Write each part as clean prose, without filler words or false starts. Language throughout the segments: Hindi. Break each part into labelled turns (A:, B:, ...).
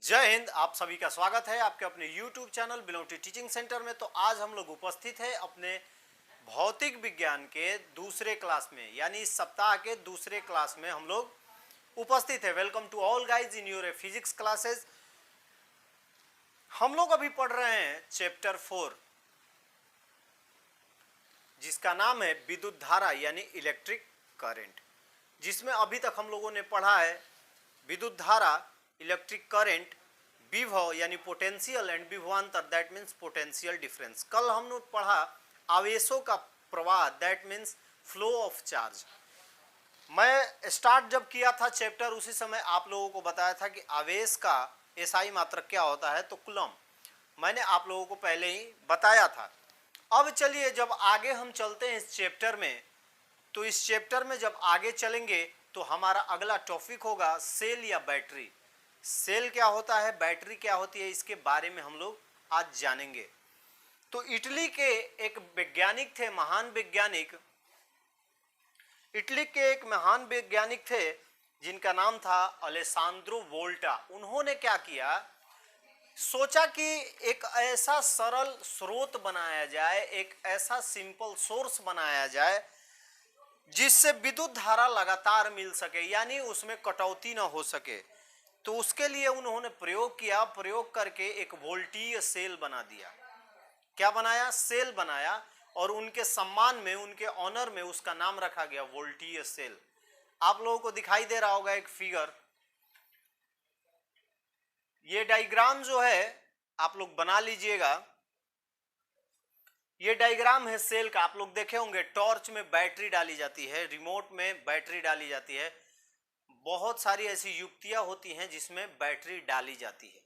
A: जय हिंद। आप सभी का स्वागत है आपके अपने YouTube channel belong to teaching centre में। तो आज हम लोग उपस्थित है अपने भौतिक विज्ञान के दूसरे क्लास में, यानी इस सप्ताह के दूसरे क्लास में हम लोग उपस्थित है। Welcome to all guys in your physics classes. हम लोग अभी पढ़ रहे हैं चैप्टर 4, जिसका नाम है विद्युत धारा यानी इलेक्ट्रिक करंट, जिसमें अभी तक हम लोगों ने पढ़ा है विद्युत धारा, इलेक्ट्रिक करंट, विभव यानी पोटेंशियल एंड विभवांतर, दैट मीन्स पोटेंशियल डिफरेंस। कल हमने पढ़ा आवेशों का प्रवाह, that means flow of charge. मैं स्टार्ट जब किया था चैप्टर, उसी समय आप लोगों को बताया था कि आवेश का एसआई मात्रक क्या होता है, तो कूलम। मैंने आप लोगों को पहले ही बताया था। अब चलिए जब आगे हम चलते हैं इस चैप्टर में, तो इस चैप्टर में जब आगे चलेंगे तो हमारा अगला टॉपिक होगा सेल या बैटरी। सेल क्या होता है, बैटरी क्या होती है, इसके बारे में हम लोग आज जानेंगे। तो इटली के एक वैज्ञानिक थे, महान वैज्ञानिक, इटली के एक महान वैज्ञानिक थे जिनका नाम था अलेसांद्रो वोल्टा। उन्होंने क्या किया, सोचा कि एक ऐसा सरल स्रोत बनाया जाए, एक ऐसा सिंपल सोर्स बनाया जाए जिससे विद्युत धारा लगातार मिल सके, यानी उसमें कटौती ना हो सके। तो उसके लिए उन्होंने प्रयोग किया, प्रयोग करके एक वोल्टीय सेल बना दिया। क्या बनाया, सेल बनाया, और उनके सम्मान में, उनके ऑनर में उसका नाम रखा गया वोल्टीय सेल। आप लोगों को दिखाई दे रहा होगा एक फिगर। ये डायग्राम जो है आप लोग बना लीजिएगा। ये डायग्राम है सेल का। आप लोग देखे होंगे टॉर्च में बैटरी डाली जाती है, रिमोट में बैटरी डाली जाती है, बहुत सारी ऐसी युक्तियां होती हैं जिसमें बैटरी डाली जाती है।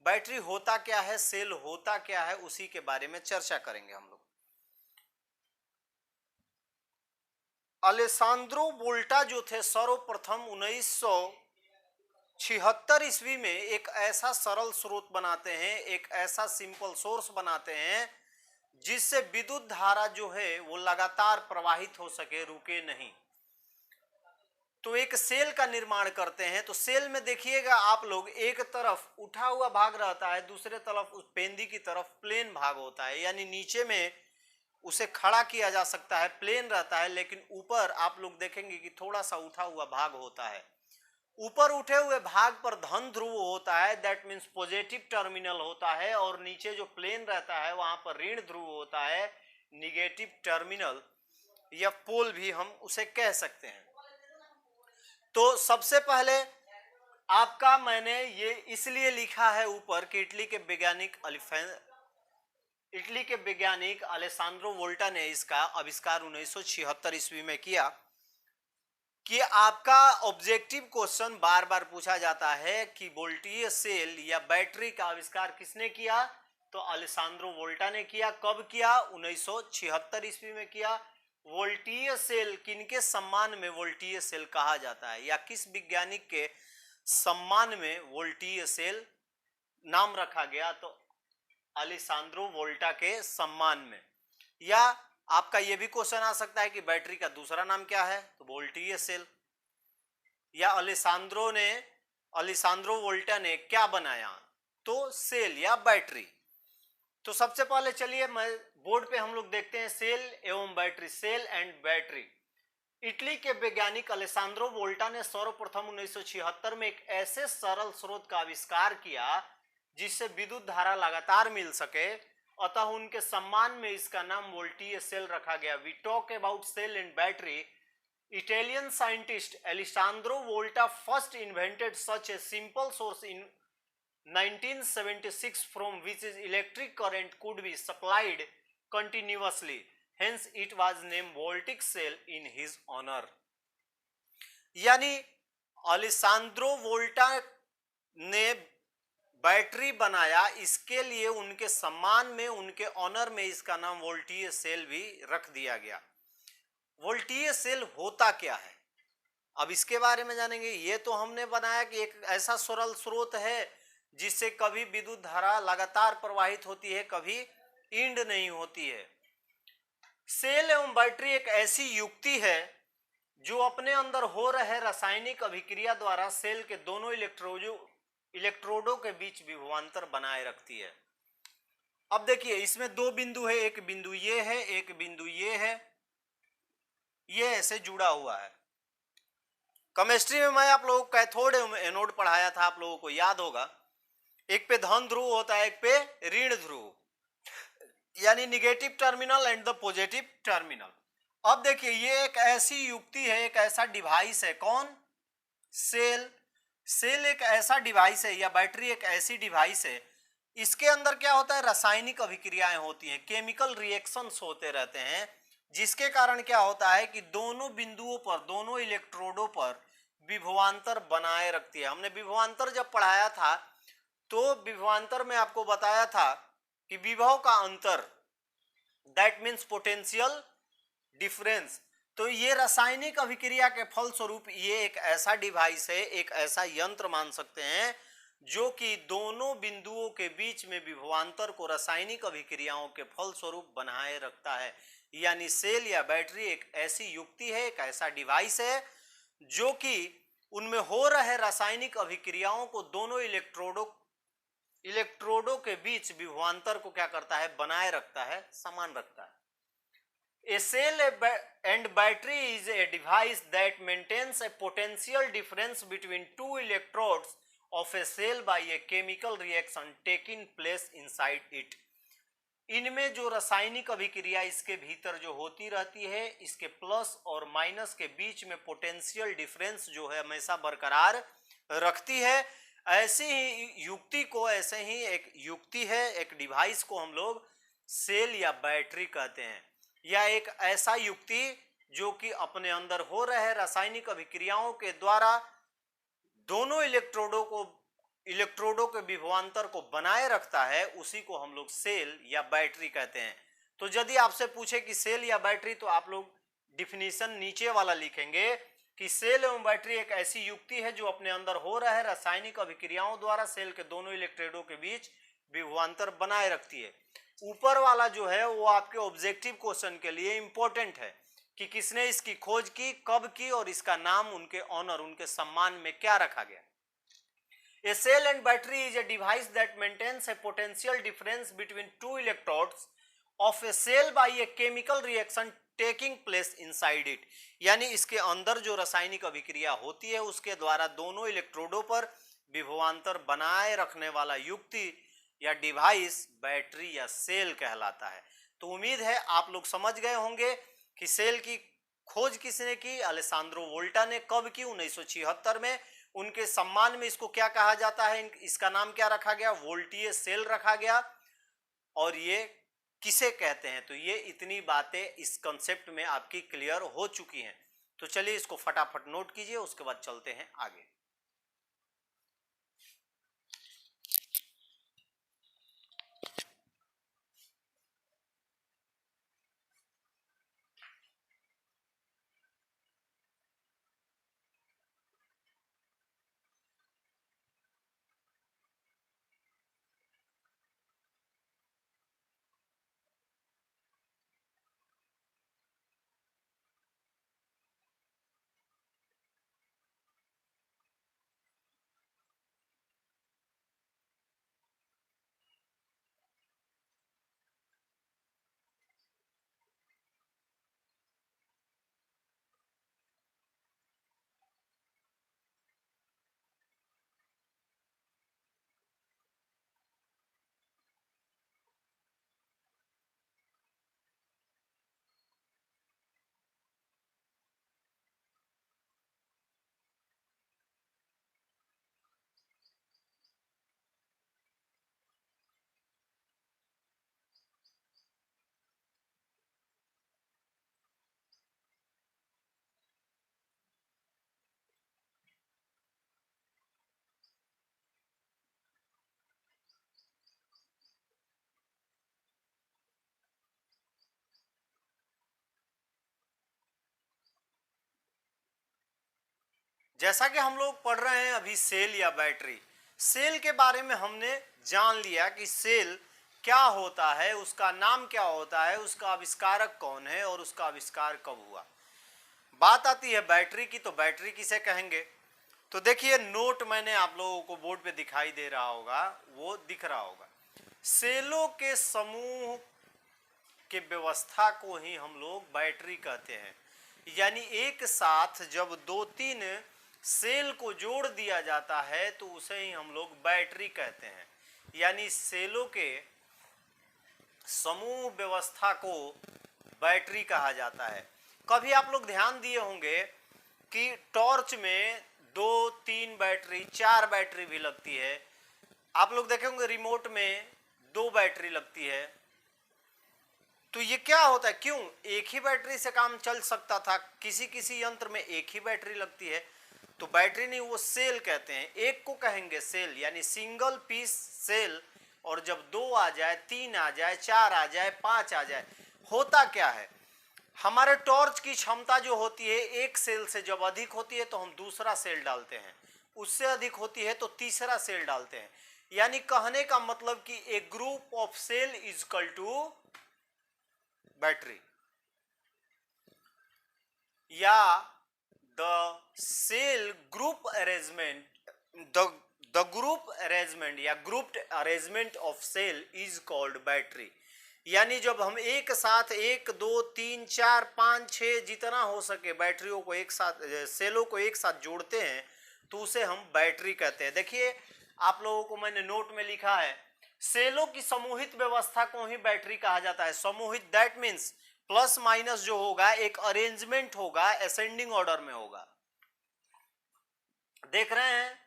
A: बैटरी होता क्या है, सेल होता क्या है, उसी के बारे में चर्चा करेंगे हम लोग। अलेसांद्रो वोल्टा जो थे, सर्वप्रथम 1976 ईस्वी में एक ऐसा सरल स्रोत बनाते हैं, एक ऐसा सिंपल सोर्स बनाते हैं जिससे विद्युत धारा जो है वो लगातार प्रवाहित हो सके, रुके नहीं। तो एक सेल का निर्माण करते हैं। तो सेल में देखिएगा आप लोग, एक तरफ उठा हुआ भाग रहता है, दूसरे तरफ उस पेंदी की तरफ प्लेन भाग होता है, यानी नीचे में उसे खड़ा किया जा सकता है, प्लेन रहता है, लेकिन ऊपर आप लोग देखेंगे कि थोड़ा सा उठा हुआ भाग होता है। ऊपर उठे हुए भाग पर धन ध्रुव होता है, दैट मीन्स पॉजिटिव टर्मिनल होता है, और नीचे जो प्लेन रहता है वहां पर ऋण ध्रुव होता है, निगेटिव टर्मिनल या पोल भी हम उसे कह सकते हैं। तो सबसे पहले आपका मैंने ये इसलिए लिखा है ऊपर कि इटली के वैज्ञानिक अलेसांद्रो वोल्टा ने इसका आविष्कार 1976 ईस्वी में किया। कि आपका ऑब्जेक्टिव क्वेश्चन बार बार पूछा जाता है कि वोल्टीय सेल या बैटरी का आविष्कार किसने किया, तो अलेसांद्रो वोल्टा ने किया। कब किया, 1976 ईस्वी में किया। वोल्टीय सेल किनके सम्मान में वोल्टीय सेल कहा जाता है, या किस वैज्ञानिक के सम्मान में वोल्टीय सेल नाम रखा गया, तो अलेसांद्रो वोल्टा के सम्मान में। या आपका यह भी क्वेश्चन आ सकता है कि बैटरी का दूसरा नाम क्या है, तो वोल्टीय सेल। या अलेसांद्रो वोल्टा ने क्या बनाया, तो सेल या बैटरी। तो सबसे पहले चलिए मैं बोर्ड पे हम लोग देखते हैं सेल एवं battery, cell and battery. Italy के वैज्ञानिक अलेसांद्रो वोल्टा ने सर्वप्रथम 1976 में एक ऐसे सरल स्रोत का आविष्कार किया जिससे विद्युत धारा लगातार मिल सके, अतः उनके सम्मान में इसका नाम वोल्टीय सेल रखा गया। We talk about cell and battery. Italian scientist Alessandro Volta first invented such a simple source in 1976 from which electric current could be supplied continuously. Hence it was named voltaic cell in his honor. यानी अलेसांद्रो वोल्टा ने बैटरी बनाया, इसके लिए उनके सम्मान में, उनके ऑनर में इसका नाम वोल्टीय सेल भी रख दिया गया। वोल्टीय सेल होता क्या है, अब इसके बारे में जानेंगे। ये तो हमने बनाया कि एक ऐसा सरल स्रोत है जिससे कभी विद्युत धारा लगातार प्रवाहित होती है, कभी इंड नहीं होती है। सेल एवं बैटरी एक ऐसी युक्ति है जो अपने अंदर हो रहे रासायनिक अभिक्रिया द्वारा सेल के दोनों इलेक्ट्रोडों के बीच विभवांतर बनाए रखती है। अब देखिए इसमें दो बिंदु है, एक बिंदु ये है, एक बिंदु ये है, ये ऐसे जुड़ा हुआ है। केमिस्ट्री में मैं आप लोगों को कैथोड एनोड पढ़ाया था, आप लोगों को याद होगा। एक पे धन ध्रुव होता है, एक पे ऋण ध्रुव, यानी negative terminal and the positive terminal. अब देखिए ये एक ऐसी युक्ति है, एक ऐसा डिवाइस है, कौन? सेल। सेल एक ऐसा डिवाइस है या बैटरी एक ऐसी डिवाइस है, इसके अंदर क्या होता है, रासायनिक अभिक्रियाएं होती हैं, केमिकल रिएक्शंस होते रहते हैं, जिसके कारण क्या होता है कि दोनों बिंदुओं पर, दोनों इलेक्ट्रोडों पर विभवांतर बनाए रखती है। हमने विभवांतर जब पढ़ाया था तो विभवांतर में आपको बताया था कि विभव का अंतर, दैट मीन्स पोटेंशियल डिफरेंस। तो ये रासायनिक अभिक्रिया के फलस्वरूप ये एक ऐसा डिवाइस है, एक ऐसा यंत्र मान सकते हैं जो कि दोनों बिंदुओं के बीच में विभवांतर को रासायनिक अभिक्रियाओं के फलस्वरूप बनाए रखता है। यानी सेल या बैटरी एक ऐसी युक्ति है, एक ऐसा डिवाइस है जो कि उनमें हो रहे रासायनिक अभिक्रियाओं को दोनों इलेक्ट्रोडों के बीच विभवांतर को क्या करता है, बनाए रखता है, समान रखता है। A cell and battery is a device that maintains a potential difference between two electrodes of a cell by a chemical reaction taking place inside it. इनमें जो रासायनिक अभिक्रिया इसके भीतर जो होती रहती है, इसके प्लस और माइनस के बीच में पोटेंशियल डिफरेंस जो है हमेशा बरकरार रखती है। ऐसी ही युक्ति को, ऐसे ही एक युक्ति है, एक डिवाइस को हम लोग सेल या बैटरी कहते हैं, या एक ऐसा युक्ति जो कि अपने अंदर हो रहे रासायनिक अभिक्रियाओं के द्वारा दोनों इलेक्ट्रोडों के विभवांतर को बनाए रखता है, उसी को हम लोग सेल या बैटरी कहते हैं। तो यदि आपसे पूछे कि सेल या बैटरी, तो आप लोग डिफिनीशन नीचे वाला लिखेंगे कि सेल एवं बैटरी एक ऐसी युक्ति है जो अपने अंदर हो रहे रासायनिक अभिक्रियाओं द्वारा सेल के दोनों इलेक्ट्रोडों के बीच विभवांतर बनाए रखती है। ऊपर वाला जो है वो आपके ऑब्जेक्टिव क्वेश्चन के लिए इंपॉर्टेंट है कि किसने इसकी खोज की, कब की, और इसका नाम उनके ऑनर, उनके सम्मान में क्या रखा गया। A cell and battery is a device that maintains a potential difference between two electrodes of a cell by a chemical reaction taking place inside it. यानी इसके अंदर जो रासायनिक अभिक्रिया होती है उसके द्वारा दोनों इलेक्ट्रोडों पर विभवांतर बनाए रखने वाला युक्ति या डिवाइस बैटरी या सेल कहलाता है। तो उम्मीद है आप लोग समझ गए होंगे कि सेल की खोज किसने की, अलेसांद्रो वोल्टा ने। कब की? 1976 में। उनके सम्मान में इसको क्या कहा जाता है, इसका नाम क्या रखा गया, वोल्टीय सेल रखा गया। और ये किसे कहते हैं, तो ये इतनी बातें इस कंसेप्ट में आपकी क्लियर हो चुकी हैं। तो चलिए इसको फटाफट नोट कीजिए, उसके बाद चलते हैं आगे। जैसा कि हम लोग पढ़ रहे हैं अभी सेल या बैटरी, सेल के बारे में हमने जान लिया कि सेल क्या होता है, उसका नाम क्या होता है, उसका आविष्कारक कौन है और उसका आविष्कार कब हुआ। बात आती है बैटरी की, तो बैटरी किसे कहेंगे। तो देखिए नोट मैंने आप लोगों को बोर्ड पे दिखाई दे रहा होगा, वो दिख रहा होगा। सेलों के समूह के व्यवस्था को ही हम लोग बैटरी कहते हैं। यानी एक साथ जब 2-3 सेल को जोड़ दिया जाता है तो उसे ही हम लोग बैटरी कहते हैं। यानी सेलों के समूह व्यवस्था को बैटरी कहा जाता है। कभी आप लोग ध्यान दिए होंगे कि टॉर्च में 2-3 बैटरी 4 बैटरी भी लगती है। आप लोग देखे होंगे रिमोट में 2 बैटरी लगती है। तो ये क्या होता है, क्यों एक ही बैटरी से काम चल सकता था, किसी किसी यंत्र में एक ही बैटरी लगती है। तो बैटरी नहीं, वो सेल कहते हैं। एक को कहेंगे सेल, यानी सिंगल पीस सेल। और जब 2 आ जाए, 3 आ जाए, 4 आ जाए, 5 आ जाए, होता क्या है, हमारे टॉर्च की क्षमता जो होती है एक सेल से जब अधिक होती है तो हम दूसरा सेल डालते हैं, उससे अधिक होती है तो तीसरा सेल डालते हैं। यानी कहने का मतलब कि a group of cell is equal to battery, या the cell group arrangement, the group arrangement या grouped arrangement of cell is called battery. यानी जब हम एक साथ 1, 2, 3, 4, 5, 6 जितना हो सके बैटरियों को एक साथ, सेलों को एक साथ जोड़ते हैं तो उसे हम बैटरी कहते हैं। देखिए आप लोगों को मैंने नोट में लिखा है, सेलों की समूहित व्यवस्था को ही बैटरी कहा जाता है। समूहित दैट मीन्स प्लस माइनस जो होगा एक अरेंजमेंट होगा, असेंडिंग ऑर्डर में होगा। देख रहे हैं,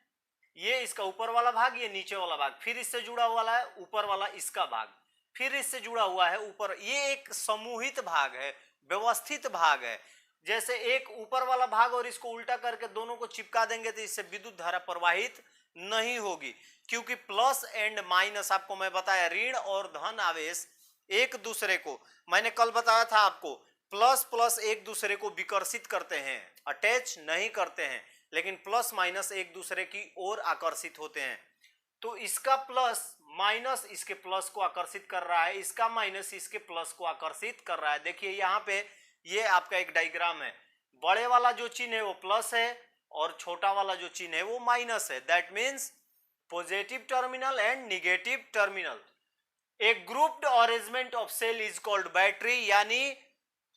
A: ये इसका ऊपर वाला भाग, ये नीचे वाला भाग, फिर इससे जुड़ा हुआ है ऊपर वाला इसका भाग, फिर इससे जुड़ा हुआ है ऊपर। ये एक समूहित भाग है, व्यवस्थित भाग है। जैसे एक ऊपर वाला भाग और इसको उल्टा करके दोनों को चिपका देंगे तो इससे विद्युत धारा प्रवाहित नहीं होगी, क्योंकि प्लस एंड माइनस, आपको मैं बताया, ऋण और धन आवेश एक दूसरे को, मैंने कल बताया था आपको, प्लस प्लस एक दूसरे को विकर्षित करते हैं, अटैच नहीं करते हैं, लेकिन प्लस माइनस एक दूसरे की ओर आकर्षित होते हैं। तो इसका प्लस माइनस इसके प्लस को आकर्षित कर रहा है, इसका माइनस इसके प्लस को आकर्षित कर रहा है। देखिए यहाँ पे ये आपका एक डायग्राम है, बड़े वाला जो चिन्ह है वो प्लस है और छोटा वाला जो चिन्ह है वो माइनस है। That means positive terminal and negative terminal. A grouped arrangement of cell is called battery. यानी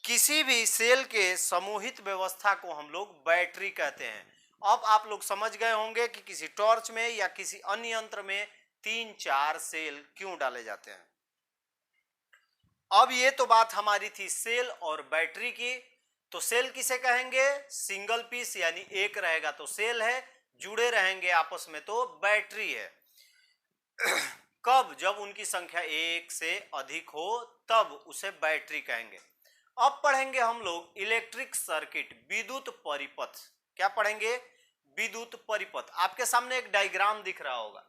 A: किसी भी सेल के समूहित व्यवस्था को हम लोग बैटरी कहते हैं। अब आप लोग समझ गए होंगे कि किसी टॉर्च में या किसी अन्य यंत्र में 3-4 सेल क्यों डाले जाते हैं। अब ये तो बात हमारी थी सेल और बैटरी की। तो सेल किसे कहेंगे, सिंगल पीस, यानी एक रहेगा तो सेल है, जुड़े रहेंगे आपस में तो बैटरी है। कब, जब उनकी संख्या एक से अधिक हो तब उसे बैटरी कहेंगे। अब पढ़ेंगे हम लोग इलेक्ट्रिक सर्किट, विद्युत परिपथ। क्या पढ़ेंगे, विद्युत परिपथ। आपके सामने एक डायग्राम दिख रहा होगा।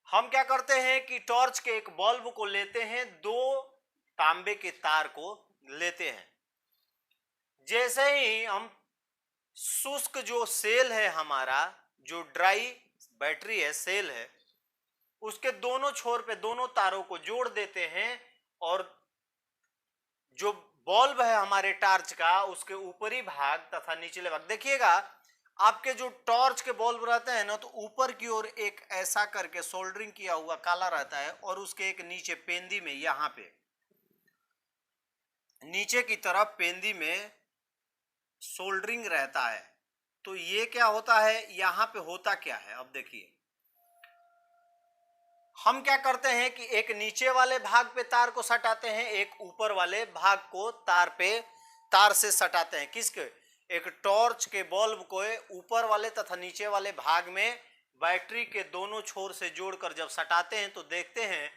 A: हम क्या करते हैं कि टॉर्च के एक बल्ब को लेते हैं, 2 तांबे के तार को लेते हैं। जैसे ही हम शुष्क जो सेल है हमारा, जो ड्राई बैटरी है, सेल है, उसके दोनों छोर पे दोनों तारों को जोड़ देते हैं और जो बल्ब है हमारे टॉर्च का उसके ऊपरी भाग तथा निचले भाग, देखिएगा आपके जो टॉर्च के बल्ब रहते हैं ना, तो ऊपर की ओर एक ऐसा करके सोल्डरिंग किया हुआ काला रहता है और उसके एक नीचे पेंदी में, यहां पे नीचे की तरफ पेंदी में सोल्डरिंग रहता है। तो ये क्या होता है, यहां पे होता क्या है, अब देखिए हम क्या करते हैं कि एक नीचे वाले भाग पे तार को सटाते हैं, एक ऊपर वाले भाग को तार से सटाते हैं। किसके, एक टॉर्च के बल्ब को ऊपर वाले तथा नीचे वाले भाग में बैटरी के दोनों छोर से जोड़कर जब सटाते हैं तो देखते हैं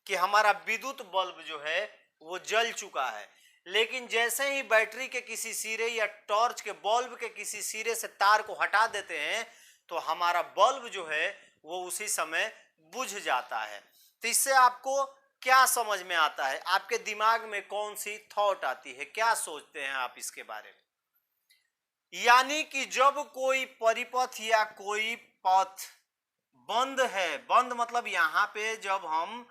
A: कि हमारा विद्युत बल्ब जो है वो जल चुका है। लेकिन जैसे ही बैटरी के किसी सिरे या टॉर्च के बल्ब के किसी सिरे से तार को हटा देते हैं तो हमारा बल्ब जो है वो उसी समय बुझ जाता है। तो इससे आपको क्या समझ में आता है, आपके दिमाग में कौन सी थॉट आती है, क्या सोचते हैं आप इसके बारे में। यानी कि जब कोई परिपथ या कोई पथ बंद है, बंद मतलब यहां पे जब हम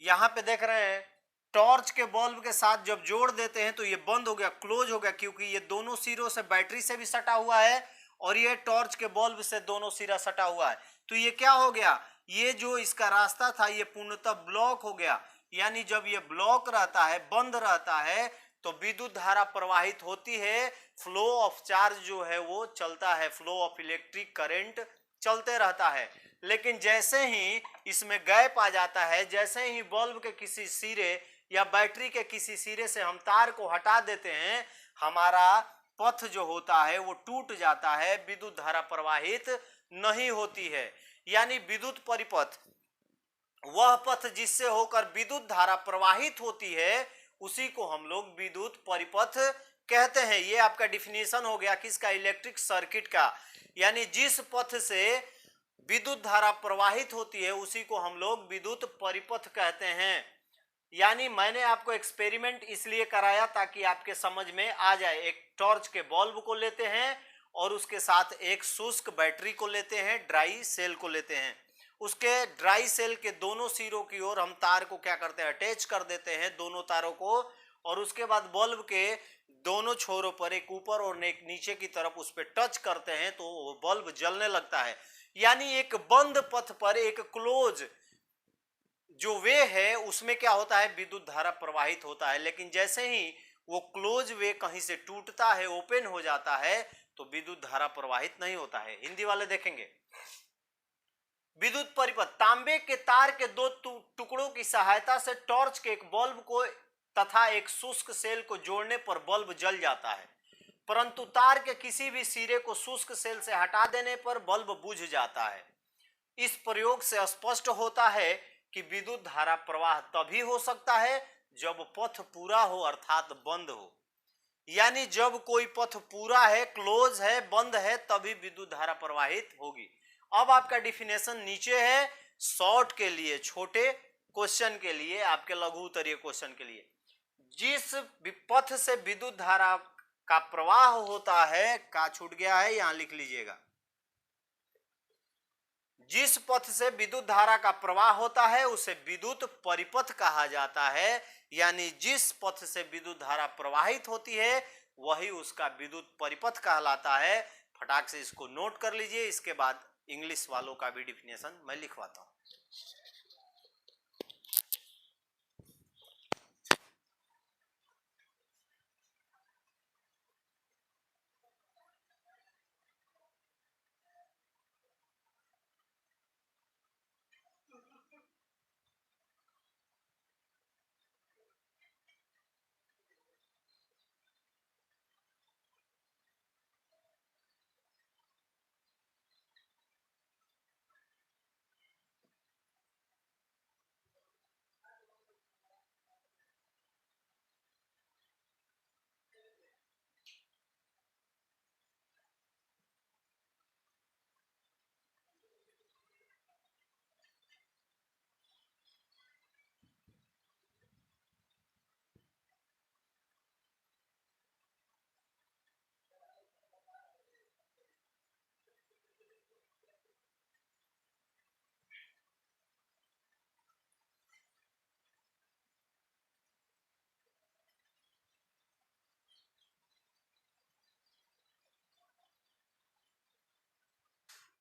A: यहां पे देख रहे हैं टॉर्च के बल्ब के साथ जब जोड़ देते हैं तो ये बंद हो गया, क्लोज हो गया, क्योंकि ये दोनों सिरों से बैटरी से भी सटा हुआ है और ये टॉर्च के बल्ब से दोनों सिरा सटा हुआ है, तो ये क्या हो गया, ये जो इसका रास्ता था ये पूर्णतः ब्लॉक हो गया। यानी जब ये ब्लॉक रहता है, बंद रहता है, तो विद्युत धारा प्रवाहित होती है, फ्लो ऑफ चार्ज जो है वो चलता है, फ्लो ऑफ इलेक्ट्रिक करंट चलते रहता है। लेकिन जैसे ही इसमें गैप आ जाता है, जैसे ही बल्ब के किसी सिरे या बैटरी के किसी सिरे से हम तार को हटा देते हैं, हमारा पथ जो होता है वो टूट जाता है, विद्युत धारा प्रवाहित नहीं होती है। यानी विद्युत परिपथ वह पथ जिससे होकर विद्युत धारा प्रवाहित होती है, उसी को हम लोग विद्युत परिपथ कहते हैं। ये आपका डिफिनेशन हो गया किसका, इलेक्ट्रिक सर्किट का। यानी जिस पथ से विद्युत धारा प्रवाहित होती है उसी को हम लोग विद्युत परिपथ कहते हैं। यानी मैंने आपको एक्सपेरिमेंट इसलिए कराया ताकि आपके समझ में आ जाए। एक टॉर्च के बल्ब को लेते हैं और उसके साथ एक शुष्क बैटरी को लेते हैं, ड्राई सेल को लेते हैं। उसके ड्राई सेल के दोनों सिरों की ओर हम तार को क्या करते हैं, अटैच कर देते हैं दोनों तारों को, और उसके बाद बल्ब के दोनों छोरों पर, एक ऊपर और एक नीचे की तरफ, उस पर टच करते हैं तो वो बल्ब जलने लगता है। यानी एक बंद पथ पर, एक क्लोज जो वे है उसमें क्या होता है, विद्युत धारा प्रवाहित होता है। लेकिन जैसे ही वो क्लोज वे कहीं से टूटता है, ओपन हो जाता है, तो विद्युत धारा प्रवाहित नहीं होता है। हिंदी वाले देखेंगे, विद्युत परिपथ तांबे के तार के दो टुकड़ों की सहायता से टॉर्च के एक बल्ब को तथा एक शुष्क सेल को जोड़ने पर बल्ब जल जाता है, परंतु तार के किसी भी सिरे को शुष्क सेल से हटा देने पर बल्ब बुझ जाता है। इस प्रयोग से स्पष्ट होता है कि विद्युत धारा प्रवाह तभी हो सकता है जब पथ पूरा हो, अर्थात बंद हो। यानी जब कोई पथ पूरा है, क्लोज है, बंद है, तभी विद्युत धारा प्रवाहित होगी। अब आपका डिफिनेशन नीचे है, शॉर्ट के लिए, छोटे क्वेश्चन के लिए, आपके लघु उत्तरीय क्वेश्चन के लिए। जिस पथ से विद्युत धारा का प्रवाह होता है, का छूट गया है, यहां लिख लीजिएगा। जिस पथ से विद्युत धारा का प्रवाह होता है उसे विद्युत परिपथ कहा जाता है। यानी जिस पथ से विद्युत धारा प्रवाहित होती है वही उसका विद्युत परिपथ कहलाता है। फटाक से इसको नोट कर लीजिए, इसके बाद इंग्लिश वालों का भी डिफिनेशन मैं लिखवाता हूं।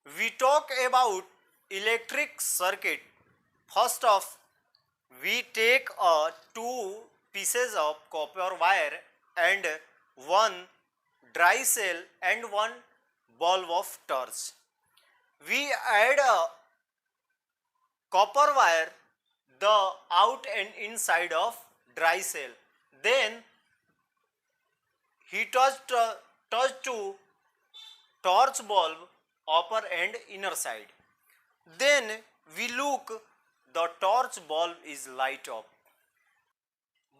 A: We talk about electric circuit. First off, we take two pieces of copper wire and one dry cell and one bulb of torch. We add a copper wire the out and inside of dry cell. Then he touched to torch bulb upper and inner side. Then we look, the torch bulb is light up.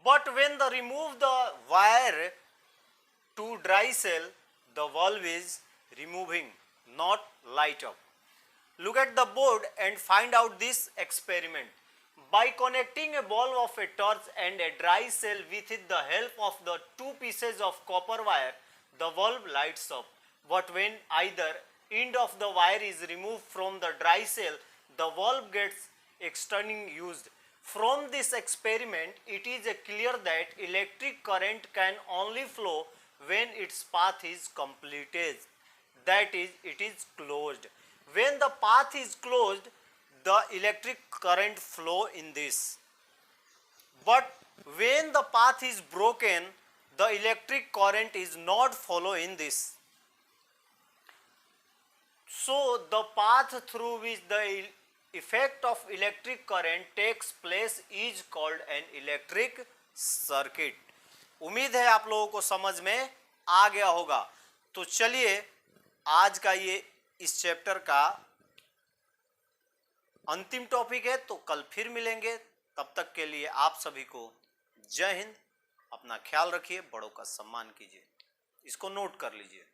A: But when the remove the wire to dry cell, the bulb is removing, not light up. Look at the board and find out this experiment. By connecting a bulb of a torch and a dry cell with the help of the two pieces of copper wire, the bulb lights up. But when either end of the wire is removed from the dry cell, the bulb gets externally used. From this experiment, it is clear that electric current can only flow when its path is completed. that is it is closed. When the path is closed, the electric current flow in this. But when the path is broken, the electric current is not follow in this. So the path through which the effect of electric current takes place is called an electric circuit. उम्मीद है आप लोगों को समझ में आ गया होगा। तो चलिए आज का ये इस चैप्टर का अंतिम टॉपिक है, तो कल फिर मिलेंगे। तब तक के लिए आप सभी को जय हिंद। अपना ख्याल रखिए, बड़ों का सम्मान कीजिए। इसको नोट कर लीजिए।